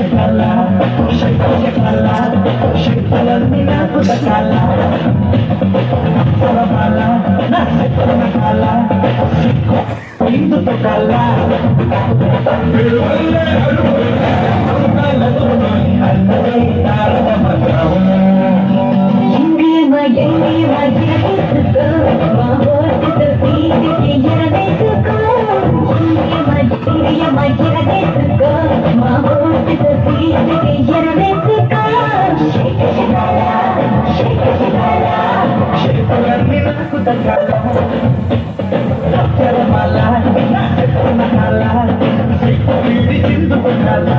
శకల శకల శకలన్నీ నాకు దక్కాల సరపాల నా శకల కాల ఇందుతో కాల శకలన్నీ నాకు దక్కాల సరపాల నా శకల కాల వీడి చిందుతో కాల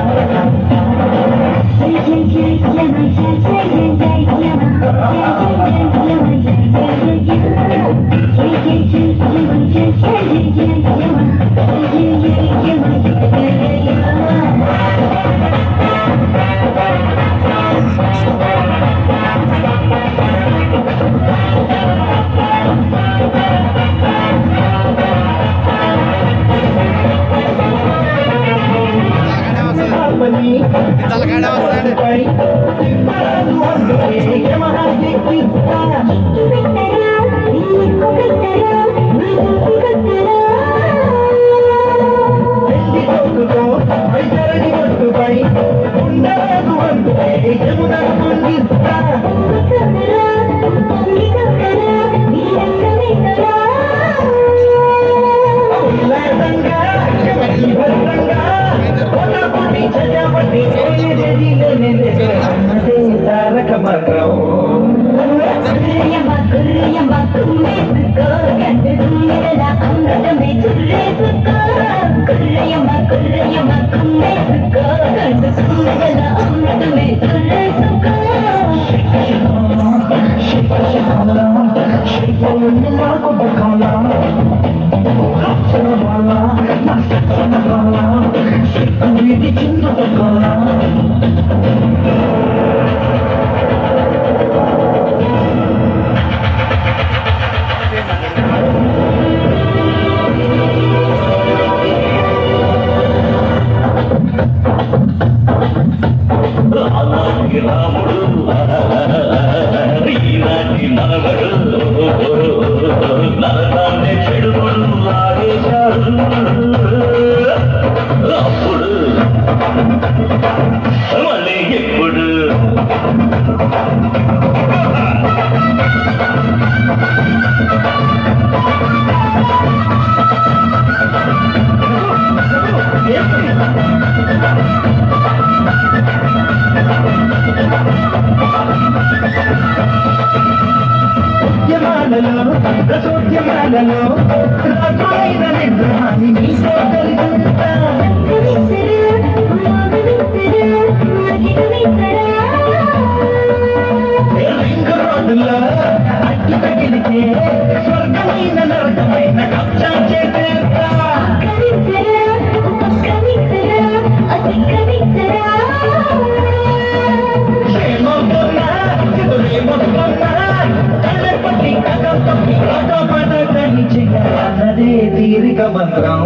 వీడి చిందుతో కాల రాముడు ఈనాటి మనవడు నరకాన్ని చెడుగుడు లాగేశాడు అప్పుడు మళ్ళీ ఎప్పుడు రసోద్యమాలలో రాజులైన నిగ్రహాన్ని నీతో కలిగిస్తా రింగ్ రోడ్డులో అడ్డు తగిలితే స్వర్గమైన నరకమైన కబ్జా చేసేస్తా తీరిక మంత్రం